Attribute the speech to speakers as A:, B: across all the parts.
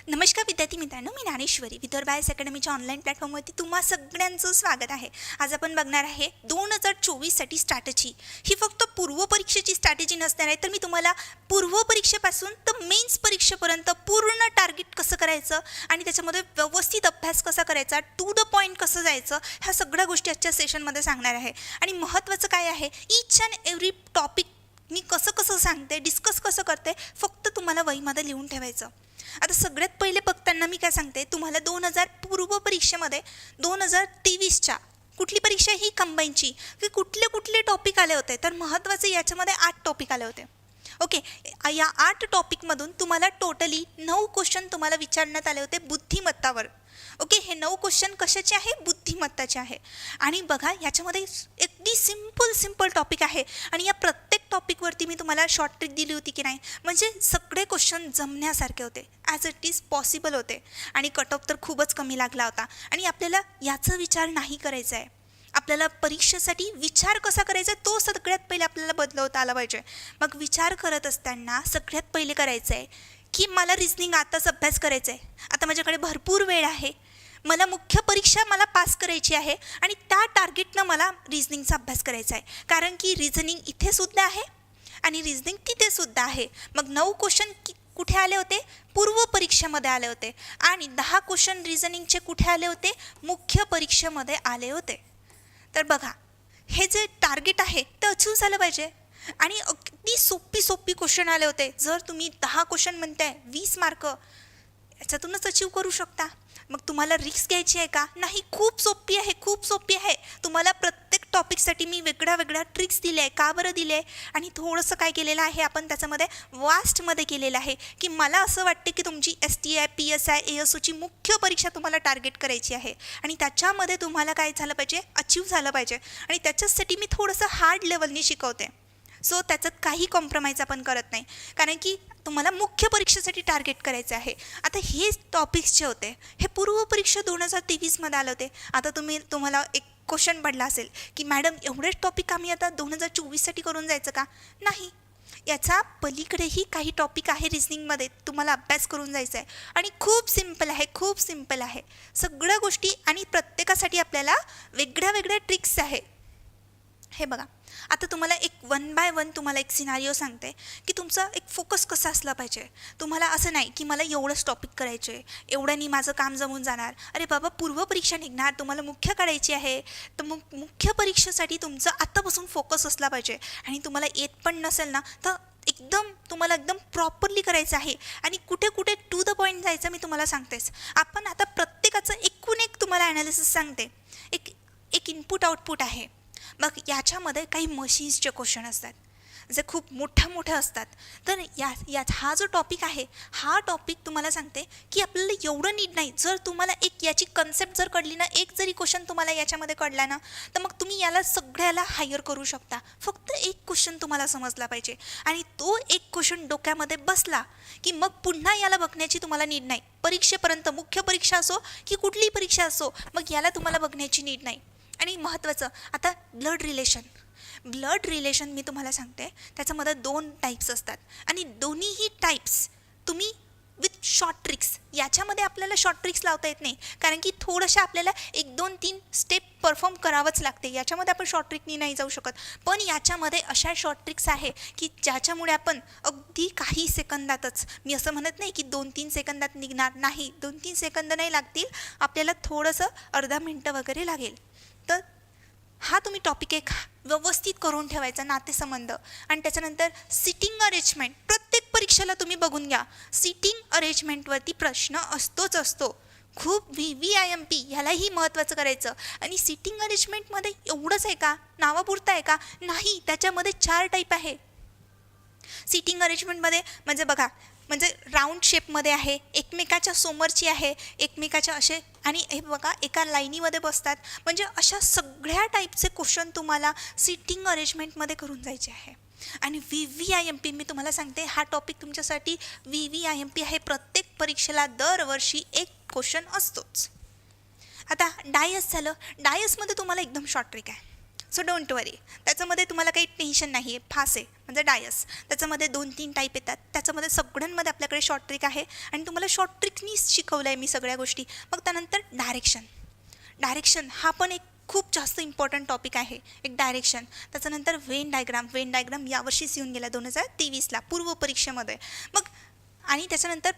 A: नमस्कार विद्यार्थी मित्रांनो, मी ज्ञानेश्वरी विदर्भ आयएस अकॅडमीच्या ऑनलाईन प्लॅटफॉर्मवरती तुम्हा सगळ्यांचं स्वागत आहे. आज आपण बघणार आहे 2024साठी स्ट्रॅटेजी. ही फक्त पूर्वपरीक्षेची स्ट्रॅटेजी नसणार आहे, तर मी तुम्हाला पूर्वपरीक्षेपासून तर मेन्स परीक्षेपर्यंत पूर्ण टार्गेट कसं करायचं आणि त्याच्यामध्ये व्यवस्थित अभ्यास कसा करायचा, टू द पॉईंट कसं जायचं, ह्या सगळ्या गोष्टी आजच्या सेशनमध्ये सांगणार आहे. आणि महत्त्वाचं काय आहे, ईच अँड एव्हरी टॉपिक मी कसं सांगते, डिस्कस कसं करते, फक्त तुम्हाला वहीमध्ये लिहून ठेवायचं. आता सगळ्यात पहिले बघताना मी काय सांगते, तुम्हाला पूर्व परीक्षेमध्ये 2023च्या कुठली परीक्षा ही कंबाईनची की कुठले टॉपिक आले होते, तर महत्त्वाचे याच्यामध्ये 8 टॉपिक आले होते. ओके, या 8 टॉपिकमधून तुम्हाला टोटली 9 क्वेश्चन तुम्हाला विचारण्यात आले होते बुद्धिमत्तावर. ओके, हे 9 क्वेश्चन कशाचे आहे, बुद्धिमत्ताचे आहे. आणि बघा याच्यामध्ये अगदी सिंपल टॉपिक आहे आणि या प्रत्येक टॉपिकवरती मी तुम्हाला शॉर्ट ट्रिक दिली होती की नाही, म्हणजे सगळे क्वेश्चन जमण्यासारखे होते, ॲज इट इज पॉसिबल होते. आणि कट ऑफ तर खूपच कमी लागला होता. आणि आपल्याला याचा विचार नाही करायचा आहे, आपल्याला परीक्षेसाठी विचार कसा करायचा तो सगळ्यात पहिले आपल्याला बदलवता आला पाहिजे. मग विचार करत असताना सगळ्यात पहिले करायचं आहे की मला रिझनिंग आताच अभ्यास करायचा आहे. आता माझ्याकडे भरपूर वेळ आहे, मला मुख्य परीक्षा मला पास करायची आहे आणि त्या टार्गेटनं मला रिझनिंगचा अभ्यास करायचा आहे. कारण की रिझनिंग इथेसुद्धा आहे आणि रिझनिंग तिथेसुद्धा आहे. मग 9 क्वेश्चन कुठे आले होते, पूर्व परीक्षेमध्ये आले होते. आणि 10 क्वेश्चन रिझनिंगचे कुठे आले होते, मुख्य परीक्षेमध्ये आले होते. तर बघा, हे जे टार्गेट आहे ते अचीव झालं पाहिजे. आणि अगदी सोपी क्वेश्चन आले होते. जर तुम्ही 10 क्वेश्चन म्हणताय 20 मार्क याच्यातूनच अचीव करू शकता. मग तुम्हाला रिस्क घ्यायची आहे का, नाही, खूप सोपी आहे. तुम्हाला प्रत्येक टॉपिकसाठी मी वेगळ्या ट्रिक्स दिल्या आहे. का बरं दिले आहे, आणि थोडंसं काय केलेलं आहे आपण त्याच्यामध्ये वास्टमध्ये केलेलं आहे की मला असं वाटते की तुमची STI PSI ASOची मुख्य परीक्षा तुम्हाला टार्गेट करायची आहे आणि त्याच्यामध्ये तुम्हाला काय झालं पाहिजे, अचीव झालं पाहिजे. आणि त्याच्यासाठी मी थोडंसं हार्ड लेवलनी शिकवते. सो त्याच्यात काही कॉम्प्रोमाइज आपण करत नाही, कारण की तुम्हाला मुख्य परीक्षेसाठी टार्गेट करायचं आहे. आता हे टॉपिक्स जे होते हे पूर्व परीक्षा 2023मध्ये आले होते. आता तुम्हाला एक क्वेश्चन पडला असेल की मॅडम एवढेच टॉपिक आम्ही आता 2024साठी करून जायचं का, नाही, याचा पलीकडेही काही टॉपिक आहे रिझनिंगमध्ये, तुम्हाला अभ्यास करून जायचा आहे. आणि खूप सिम्पल आहे सगळ्या गोष्टी. आणि प्रत्येकासाठी आपल्याला वेगळ्या ट्रिक्स आहे. हे बघा, आता तुम्हाला एक 1 बाय 1 तुम्हाला एक सिनारिओ सांगते की तुमचा एक फोकस कसा असला पाहिजे. तुम्हाला असं नाही की मला एवढंच टॉपिक करायचे, एवढ्यानी माझं काम जमून जाणार. अरे बाबा, पूर्व परीक्षा निघणार, तुम्हाला मुख्य काढायची आहे, तर मग मुख्य परीक्षेसाठी तुमचं आत्तापासून फोकस असला पाहिजे. आणि तुम्हाला येत पण नसेल ना, तर तुम्हाला एकदम प्रॉपरली करायचं आहे. आणि कुठे टू द पॉईंट जायचं मी तुम्हाला सांगतेच. आपण आता प्रत्येकाचं एकूण एक तुम्हाला ॲनालिसिस सांगते. एक इनपुट आउटपुट आहे. मग याच्यामध्ये काही मशीन्सचे क्वेश्चन असतात जे खूप मोठ्या असतात. तर यात हा जो टॉपिक आहे, हा टॉपिक तुम्हाला सांगते की आपल्याला एवढं नीड नाही. जर तुम्हाला एक याची कन्सेप्ट जर कळली ना, एक जरी क्वेश्चन तुम्हाला याच्यामध्ये कळला ना, तर मग तुम्ही याला सगळ्याला हायर करू शकता. फक्त एक क्वेश्चन तुम्हाला समजला पाहिजे आणि तो एक क्वेश्चन डोक्यामध्ये बसला की मग पुन्हा याला बघण्याची तुम्हाला नीड नाही. परीक्षेपर्यंत, मुख्य परीक्षा असो की कुठलीही परीक्षा असो, मग याला तुम्हाला बघण्याची नीड नाही. आणि महत्त्वाचं, आता ब्लड रिलेशन मी तुम्हाला सांगते, त्याच्यामध्ये 2 टाईप्स असतात आणि दोन्हीही टाईप्स तुम्ही विथ शॉर्ट ट्रिक्स, याच्यामध्ये आपल्याला शॉर्ट ट्रिक्स लावता येत नाही, कारण की थोडंसं आपल्याला 1 2 3 स्टेप परफॉर्म करावंच लागते. याच्यामध्ये आपण शॉर्ट ट्रिकनी नाही जाऊ शकत. पण याच्यामध्ये अशा शॉर्ट ट्रिक्स आहे की ज्याच्यामुळे आपण अगदी काही सेकंदातच, मी असं म्हणत नाही की 2-3 सेकंदात निघणार, नाही, 2-3 सेकंद नाही लागतील, आपल्याला थोडंसं अर्धा मिनटं वगैरे लागेल. तर हा तुम्ही टॉपिक एक व्यवस्थित करून ठेवायचा, नातेसंबंध. आणि त्याच्यानंतर सिटिंग अरेंजमेंट, प्रत्येक परीक्षेला तुम्ही बघून घ्या, सिटिंग अरेंजमेंटवरती प्रश्न असतो. खूप VVIMP ह्यालाही महत्त्वाचं करायचं. आणि सिटिंग अरेंजमेंटमध्ये एवढंच आहे का, नावापुरतं आहे का, नाही, त्याच्यामध्ये 4 टाईप आहे सिटिंग अरेंजमेंटमध्ये. म्हणजे बघा, म्हणजे राऊंड शेपमध्ये आहे, एकमेकाच्या समोरची आहे, एकमेकाच्या असे, आणि हे बघा एका लाईनीमध्ये बसतात. म्हणजे अशा सगळ्या टाईपचे क्वेश्चन तुम्हाला सिटिंग अरेंजमेंटमध्ये करून जायचे आहे. आणि VVIMP मी तुम्हाला सांगते, हा टॉपिक तुमच्यासाठी VVIMP आहे. प्रत्येक परीक्षेला दरवर्षी एक क्वेश्चन असतोच. आता डायस झालं. डायसमध्ये तुम्हाला एकदम शॉर्ट ट्रिक आहे. सो डोंट वरी, त्याच्यामध्ये तुम्हाला काही टेन्शन नाही आहे. फास आहे म्हणजे डायस, त्याच्यामध्ये 2-3 टाईप येतात. त्याच्यामध्ये सगळ्यांमध्ये आपल्याकडे शॉर्ट ट्रिक आहे आणि तुम्हाला शॉर्ट ट्रिकनीच शिकवलं आहे मी सगळ्या गोष्टी. मग त्यानंतर डायरेक्शन हा पण एक खूप जास्त इम्पॉर्टंट टॉपिक आहे, एक डायरेक्शन. त्याच्यानंतर वेन डायग्राम यावर्षीच येऊन गेला 2023ला पूर्व परीक्षेमध्ये. मग आणि त्याच्यानंतर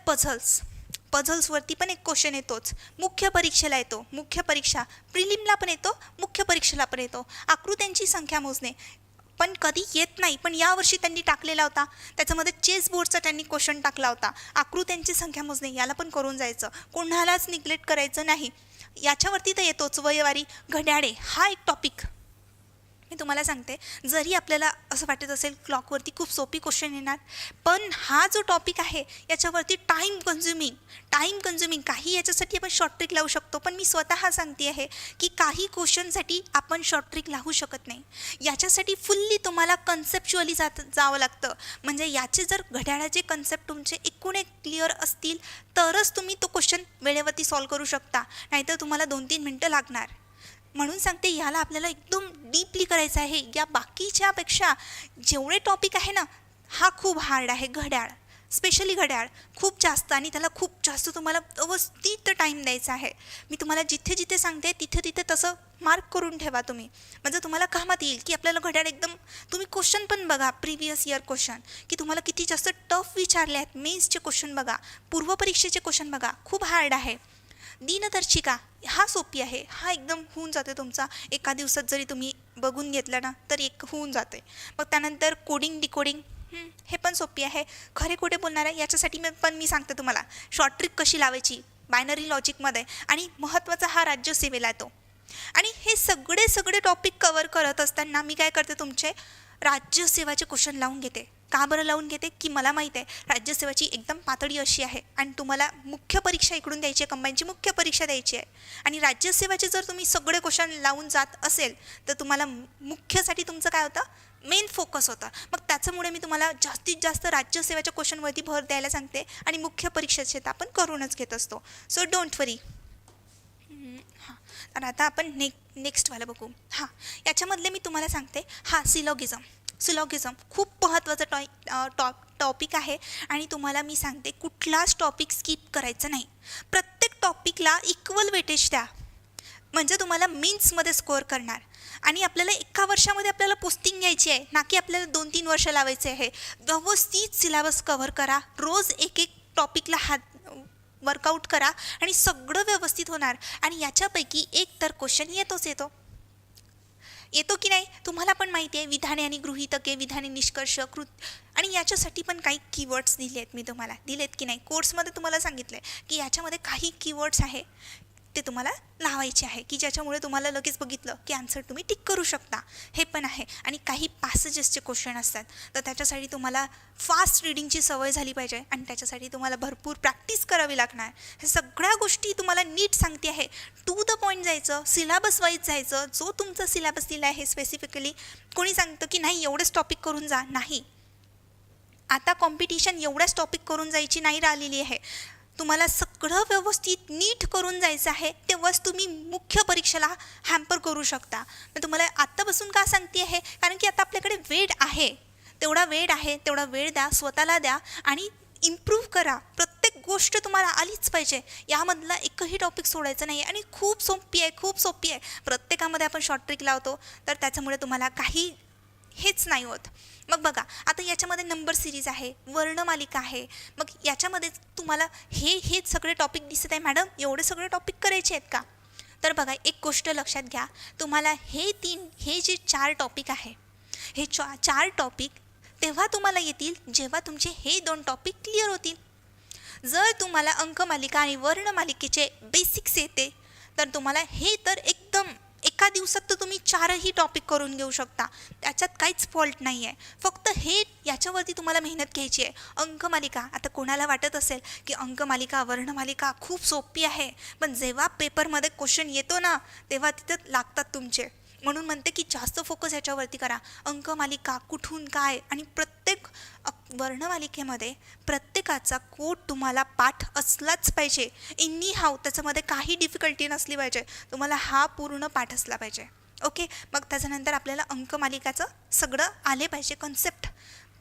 A: पझल्सवरती पण एक क्वेश्चन येतोच, मुख्य परीक्षेला येतो, मुख्य परीक्षा प्रिलिमला पण येतो, मुख्य परीक्षेला पण येतो. आकृत्यांची संख्या मोजणे पण कधी येत नाही, पण यावर्षी त्यांनी टाकलेला होता. त्याच्यामध्ये चेस बोर्डचा त्यांनी क्वेश्चन टाकला होता. आकृत्यांची संख्या मोजणे याला पण करून जायचं, कोणालाच निग्लेक्ट करायचं नाही. याच्यावरती तर येतोच वयवारी. घड्याळे हा एक टॉपिक मी तुम्हाला सांगते, जरी आपल्याला असं वाटत असेल क्लॉकवरती खूप सोपी क्वेश्चन येणार, पण हा जो टॉपिक आहे याच्यावरती टाईम कन्झ्युमिंग काही याच्यासाठी आपण शॉर्ट ट्रिक लावू शकतो. पण मी स्वतः सांगते आहे की काही क्वेश्चनसाठी आपण शॉर्ट ट्रिक लावू शकत नाही. याच्यासाठी फुल्ली तुम्हाला कन्सेप्च्युअली जावं लागतं. म्हणजे याचे जर घड्याळाचे कन्सेप्ट तुमचे एकूण एक क्लिअर असतील तरच तुम्ही तो क्वेश्चन वेळेवरती सॉल्व करू शकता, नाहीतर तुम्हाला 2-3 मिनटं लागणार. म्हणून सांगते याला आपल्याला एकदम डीपली करायचं आहे. या बाकीच्यापेक्षा जेवढे टॉपिक आहे ना, हा खूप हार्ड आहे. स्पेशली घड्याळ खूप जास्त, आणि त्याला खूप जास्त तुम्हाला व्यवस्थित टाईम द्यायचा आहे. मी तुम्हाला जिथे जिथे सांगते तिथे तसं मार्क करून ठेवा तुम्ही, म्हणजे तुम्हाला कामात येईल की आपल्याला घड्याळ एकदम. तुम्ही क्वेश्चन पण बघा, प्रिव्हियस इयर क्वेश्चन की तुम्हाला किती जास्त टफ विचारले आहेत. मेन्सचे क्वेश्चन बघा, पूर्वपरीक्षेचे क्वेश्चन बघा, खूप हार्ड आहे. दिनदर्शिका हा सोपी आहे, हा एकदम होऊन जाते तुमचा. एका दिवसात जरी तुम्ही बघून घेतलं ना तर एक होऊन जाते. मग त्यानंतर कोडिंग डिकोडिंग हे पण सोपी आहे. खरे खोटे बोलणार आहे याच्यासाठी मी सांगते तुम्हाला शॉर्ट ट्रिक कशी लावायची बायनरी लॉजिकमध्ये. आणि महत्त्वाचा हा राज्यसेवेला येतो. आणि हे सगळे टॉपिक कवर करत असताना मी काय करते, तुमचे राज्यसेवाचे क्वेश्चन लावून घेते. का बरं लावून घेते की मला माहीत आहे राज्यसेवाची एकदम पातळी अशी आहे आणि तुम्हाला मुख्य परीक्षा इकडून द्यायची आहे, कंबाईनची मुख्य परीक्षा द्यायची आहे. आणि राज्यसेवाचे जर तुम्ही सगळे क्वेश्चन लावून जात असेल तर तुम्हाला मुख्यसाठी तुमचं काय होतं, मेन फोकस होता. मग त्याच्यामुळे मी तुम्हाला जास्तीत जास्त राज्यसेवाच्या क्वेश्चनवरती भर द्यायला सांगते आणि मुख्य परीक्षेचे तर आपण करूनच घेत असतो. सो डोंट वरी. हां, तर आता आपण नेक्स्टवाला बघू. हां, याच्यामधले मी तुम्हाला सांगते. सिलॉगिझम खूप महत्त्वाचा टॉपिक आहे आणि तुम्हाला मी सांगते कुठलाच टॉपिक स्किप करायचं नाही. प्रत्येक टॉपिकला इक्वल वेटेज द्या, म्हणजे तुम्हाला मीन्समध्ये स्कोअर करणार. आणि आपल्याला एका वर्षामध्ये आपल्याला पोस्टिंग घ्यायची आहे, ना की आपल्याला 2-3 वर्ष लावायचे आहे. व्यवस्थित सिलेबस कव्हर करा, रोज एक टॉपिकला वर्कआउट करा आणि सगळं व्यवस्थित होणार. आणि याच्यापैकी एक तर क्वेश्चन येतो की नाही तुम्हाला पण माहिती आहे. विधाने आणि गृहीतके, विधाने, निष्कर्ष, आणि याच्यासाठी पण काही कीवर्ड्स मी तुम्हाला दिलेत की नाही. कोर्समध्ये तुम्हाला सांगितलं आहे की याच्यामध्ये काही कीवर्ड्स आहे ते तुम्हाला लावायचे आहे की ज्याच्यामुळे तुम्हाला लगेच बघितलं की आन्सर तुम्ही टिक करू शकता, हे पण आहे. आणि काही पॅसेजेसचे क्वेश्चन असतात, तर त्याच्यासाठी तुम्हाला फास्ट रीडिंगची सवय झाली पाहिजे आणि त्याच्यासाठी तुम्हाला भरपूर प्रॅक्टिस करावी लागणार. हे सगळ्या गोष्टी तुम्हाला नीट सांगते आहे. टू द पॉईंट जायचं, सिलेबस वाईज जायचं. जो तुमचा सिलेबस दिला आहे स्पेसिफिकली, कोणी सांगतं की नाही एवढंच टॉपिक करून जा, नाही. आता कॉम्पिटिशन एवढ्याच टॉपिक करून जायची नाही राहिलेली आहे. तुम्हाला सगळं व्यवस्थित नीट करून जायचं आहे, तेव्हाच तुम्ही मुख्य परीक्षेला हॅम्पर करू शकता. मी तुम्हाला आत्तापासून का सांगते आहे, कारण की आता आपल्याकडे तेवढा वेळ द्या, स्वतःला द्या आणि इम्प्रूव्ह करा. प्रत्येक गोष्ट तुम्हाला आलीच पाहिजे, यामधला एकही टॉपिक सोडायचं नाही. आणि खूप सोपी आहे. प्रत्येकामध्ये आपण शॉर्ट ट्रिक लावतो, तर त्याच्यामुळे तुम्हाला काही हेच नाही होत. मग बघा, आता याच्यामध्ये नंबर सिरीज आहे, वर्णमालिका आहे. मग याच्यामध्ये तुम्हाला हेच सगळे टॉपिक दिसत आहे, मॅडम एवढे सगळे टॉपिक करायचे आहेत का? तर बघा, एक गोष्ट लक्षात घ्या, तुम्हाला हे जे 4 टॉपिक आहे, हे 4 टॉपिक तेव्हा तुम्हाला येतील जेव्हा तुमचे हे 2 टॉपिक क्लिअर होतील. जर तुम्हाला अंकमालिका आणि वर्णमालिकेचे बेसिक्स येते तर तुम्हाला हे तर एकदम एका दिवसात तर तुम्ही 4ही टॉपिक करून घेऊ शकता, त्याच्यात काहीच फॉल्ट नाही आहे. फक्त याच्यावरती तुम्हाला मेहनत घ्यायची आहे. अंकमालिका, आता कोणाला वाटत असेल की अंकमालिका वर्णमालिका खूप सोपी आहे, पण जेव्हा पेपरमध्ये क्वेश्चन येतो ना तेव्हा तिथं लागतात तुमचे. म्हणून म्हणते की जास्त फोकस याच्यावरती करा. अंकमालिका कुठून काय, आणि प्रत्येक वर्णमालिकेमध्ये प्रत्येकाचा कोड तुम्हाला पाठ असलाच पाहिजे. त्याच्यामध्ये काही डिफिकल्टी नसली पाहिजे, तुम्हाला हा पूर्ण पाठ असला पाहिजे. ओके. मग त्याच्यानंतर आपल्याला अंकमालिकाचं सगळं आले पाहिजे.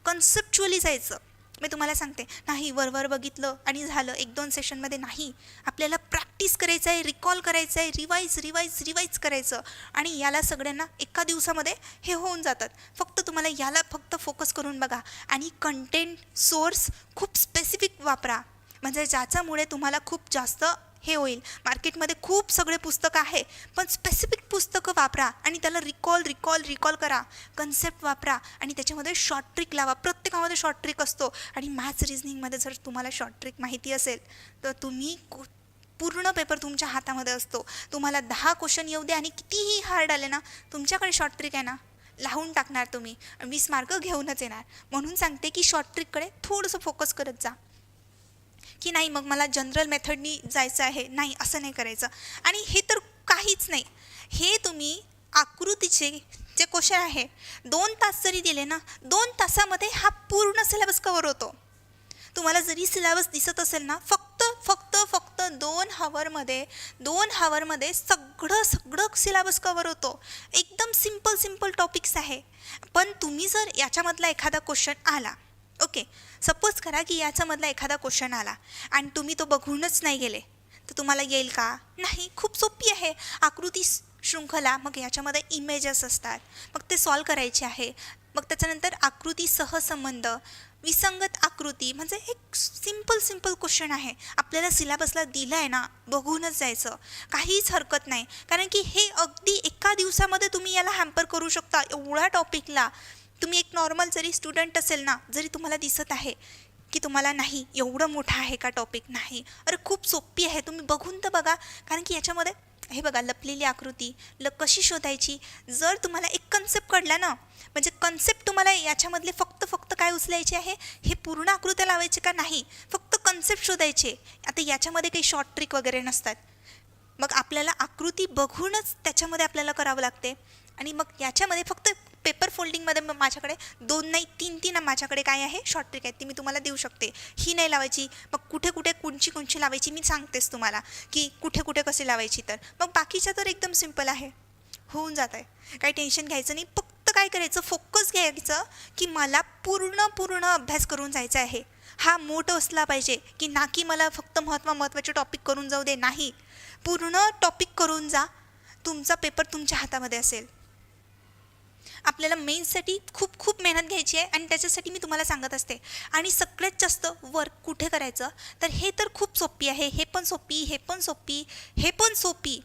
A: कन्सेप्च्युअली जायचं. मी तुम्हाला सांगते, नाही वरवर बघितलं आणि झालं 1-2 सेशनमध्ये नाही. आपल्याला प्रॅक्टिस करायचं आहे, रिकॉल करायचं आहे, रिवाईज करायचं. आणि याला सगळ्यांना एका दिवसामध्ये हे होऊन जातात. फक्त तुम्हाला याला फक्त फोकस करून बघा. आणि कंटेंट सोर्स खूप स्पेसिफिक वापरा, म्हणजे ज्याच्यामुळे तुम्हाला खूप जास्त हे होईल. मार्केटमध्ये खूप सगळे पुस्तकं आहे, पण स्पेसिफिक पुस्तकं वापरा आणि त्याला रिकॉल करा. कन्सेप्ट वापरा आणि त्याच्यामध्ये शॉर्ट ट्रिक लावा. प्रत्येकामध्ये शॉर्ट ट्रिक असतो. आणि मॅथ्स रिझनिंगमध्ये जर तुम्हाला शॉर्ट ट्रिक माहिती असेल तर तुम्ही पूर्ण पेपर तुमच्या हातामध्ये असतो. तुम्हाला 10 क्वेश्चन येऊ दे आणि कितीही हार्ड आले ना, तुमच्याकडे शॉर्ट ट्रिक आहे ना, लावून टाकणार तुम्ही. 20 मार्क घेऊनच येणार. म्हणून सांगते की शॉर्ट ट्रिककडे थोडंसं फोकस करत जा. की नाही मग मला जनरल मेथडनी जायचं आहे, नाही असं नाही करायचं. आणि हे तर काहीच नाही. हे तुम्ही आकृतीचे जे क्वेश्चन आहे 2 तास जरी दिले ना, 2 तासामध्ये हा पूर्ण सिलेबस कवर होतो. तुम्हाला जरी सिलेबस दिसत असेल ना, फक्त 2 हावरमध्ये सगळं सिलेबस कवर होतो. एकदम सिम्पल टॉपिक्स आहे. पण तुम्ही जर याच्यामधला एखादा क्वेश्चन आला, ओके, सपोज करा की याच्यामधला एखादा क्वेश्चन आला आणि तुम्ही तो बघूनच नाही गेले, तर तुम्हाला येईल का? नाही. खूप सोपी आहे आकृती शृंखला. मग याच्यामध्ये इमेजेस असतात, मग ते सॉल्व करायचे आहे. मग त्याच्यानंतर आकृती सहसंबंध, विसंगत आकृती, म्हणजे एक सिम्पल क्वेश्चन आहे. आपल्याला सिलेबसला दिलं आहे ना, बघूनच जायचं, काहीच हरकत नाही. कारण की हे अगदी एका दिवसामध्ये तुम्ही याला हॅम्पर करू शकता. एवढ्या टॉपिकला तुम्ही एक नॉर्मल जरी स्टुडंट असेल ना, जरी तुम्हाला दिसत आहे की तुम्हाला नाही एवढं मोठं आहे का टॉपिक, नाही, अरे खूप सोपी आहे, तुम्ही बघून तर बघा. कारण की याच्यामध्ये हे बघा, लपलेली आकृती कशी शोधायची. जर तुम्हाला एक कन्सेप्ट कळला ना, म्हणजे कन्सेप्ट तुम्हाला याच्यामधले फक्त काय उचलायचे आहे, हे पूर्ण आकृत्या लावायचे का नाही, फक्त कन्सेप्ट शोधायचे. आता याच्यामध्ये काही शॉर्ट ट्रिक वगैरे नसतात. मग आपल्याला आकृती बघूनच त्याच्यामध्ये आपल्याला करावं लागते. आणि मग याच्यामध्ये फक्त पेपर फोल्डिंगमध्ये माझ्याकडे 2 नाही 3 माझ्याकडे काय आहे शॉर्ट ट्रिक आहेत, ती मी तुम्हाला देऊ शकते. ही नाही लावायची, मग कुठे कोणची लावायची मी सांगतेस तुम्हाला की कुठे कशी लावायची. तर मग बाकीच्या तर एकदम सिम्पल आहे, होऊन जात आहे. काही टेन्शन घ्यायचं नाही. फक्त काय करायचं, फोकस घ्यायचं की मला पूर्ण अभ्यास करून जायचा आहे. हा मोठ असला पाहिजे की ना की मला फक्त महत्त्वाचे टॉपिक करून जाऊ दे. नाही, पूर्ण टॉपिक करून जा. तुमचा पेपर तुमच्या हातामध्ये असेल. आपल्याला मेन्ससाठी खूप मेहनत घ्यायची आहे आणि त्याच्यासाठी मी तुम्हाला सांगत असते. आणि सगळ्यात जास्त वर्क कुठे करायचं, तर हे तर खूप सोपी आहे. हे पण सोपी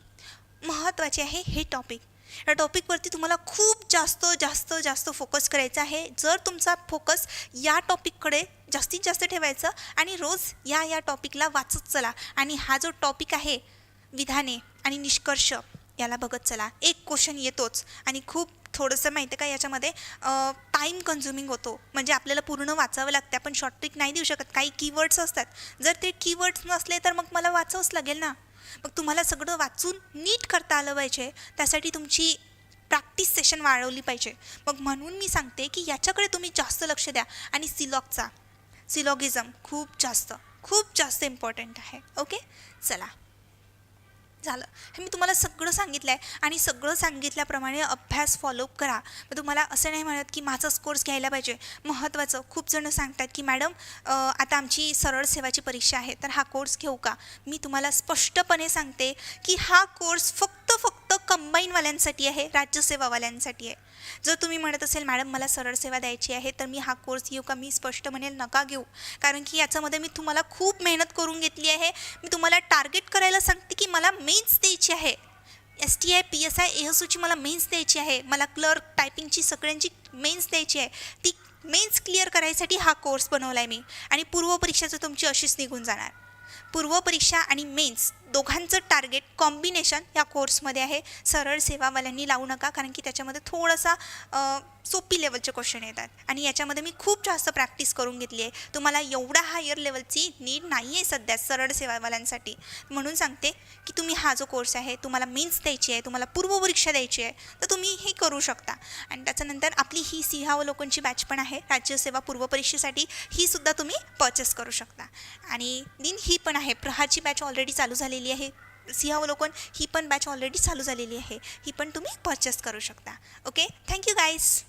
A: महत्त्वाचे आहे हे टॉपिक. या टॉपिकवरती तुम्हाला खूप जास्त फोकस करायचा आहे. जर तुमचा फोकस या टॉपिककडे जास्तीत जास्त ठेवायचं आणि रोज या टॉपिकला वाचत चला. आणि हा जो टॉपिक आहे विधाने आणि निष्कर्ष, याला बघत चला. एक क्वेश्चन येतोच आणि खूप थोडंसं माहिती आहे का, याच्यामध्ये टाईम कन्झ्युमिंग होतो. म्हणजे आपल्याला पूर्ण वाचावं लागतं. आपण शॉर्ट ट्रिक नाही देऊ शकत. काही कीवर्ड्स असतात, जर ते कीवर्ड्स नसले तर मग मला वाचावंच लागेल ना. मग तुम्हाला सगळं वाचून नीट करता आलं पाहिजे. त्यासाठी तुमची प्रॅक्टिस सेशन वाढवली पाहिजे. मग म्हणून मी सांगते की याच्याकडे तुम्ही जास्त लक्ष द्या. आणि सिलॉगिझम खूप जास्त इम्पॉर्टंट आहे. ओके, चला झालं. हे मी तुम्हाला सगळं सांगितलं आहे आणि सगळं सांगितल्याप्रमाणे अभ्यास फॉलोअप करा. मग तुम्हाला असं नाही म्हणत की माझाच कोर्स घ्यायला पाहिजे. महत्त्वाचं, खूप जण सांगतात की मॅडम आता आमची सरळ सेवाची परीक्षा आहे, तर हा कोर्स घेऊ का. मी तुम्हाला स्पष्टपणे सांगते की हा कोर्स फक्त कंबाईनवाल्यांसाठी आहे, राज्यसेवावाल्यांसाठी आहे. जर तुम्ही म्हणत असेल मॅडम मला सरळ सेवा द्यायची आहे, तर मी हा कोर्स घेऊ का, मी स्पष्ट म्हणेल नका घेऊ. कारण की याच्यामध्ये मी तुम्हाला खूप मेहनत करून घेतली आहे. मी तुम्हाला टार्गेट करायला सांगते की मला मेन्स द्यायची आहे. STI PSI ASUची मला मेन्स द्यायची आहे. मला क्लर्क टायपिंगची सगळ्यांची मेन्स द्यायची आहे. ती मेन्स क्लिअर करायसाठी हा कोर्स बनवला आहे मी. आणि पूर्वपरीक्षाचं तुमची अशीच निघून जाणार. पूर्वपरीक्षा आणि मेन्स दोघांचं टार्गेट कॉम्बिनेशन या कोर्समध्ये आहे. सरळ सेवावाल्यांनी लावू नका, कारण की त्याच्यामध्ये थोडासा सोपी लेवलचे क्वेश्चन येतात आणि याच्यामध्ये मी खूप जास्त प्रॅक्टिस करून घेतली आहे. तुम्हाला एवढा हायर लेवलची नीड नाही आहे सध्या सरळ सेवावाल्यांसाठी. म्हणून सांगते की तुम्ही हा जो कोर्स आहे, तुम्हाला मेन्स द्यायची आहे, तुम्हाला पूर्वपरीक्षा द्यायची आहे, तर तुम्ही हे करू शकता. आणि त्याच्यानंतर आपली ही सिंहावलोकनची बॅच पण आहे राज्यसेवा पूर्वपरीक्षेसाठी, ही सुद्धा तुम्ही परचेस करू शकता. आणि ही पण आहे प्रहारची बॅच ऑलरेडी चालू झालेली आहे. सिंहावलोकन ही पण बॅच ऑलरेडी चालू झालेली आहे, ही पण तुम्ही परचेस करू शकता. Okay, thank you guys.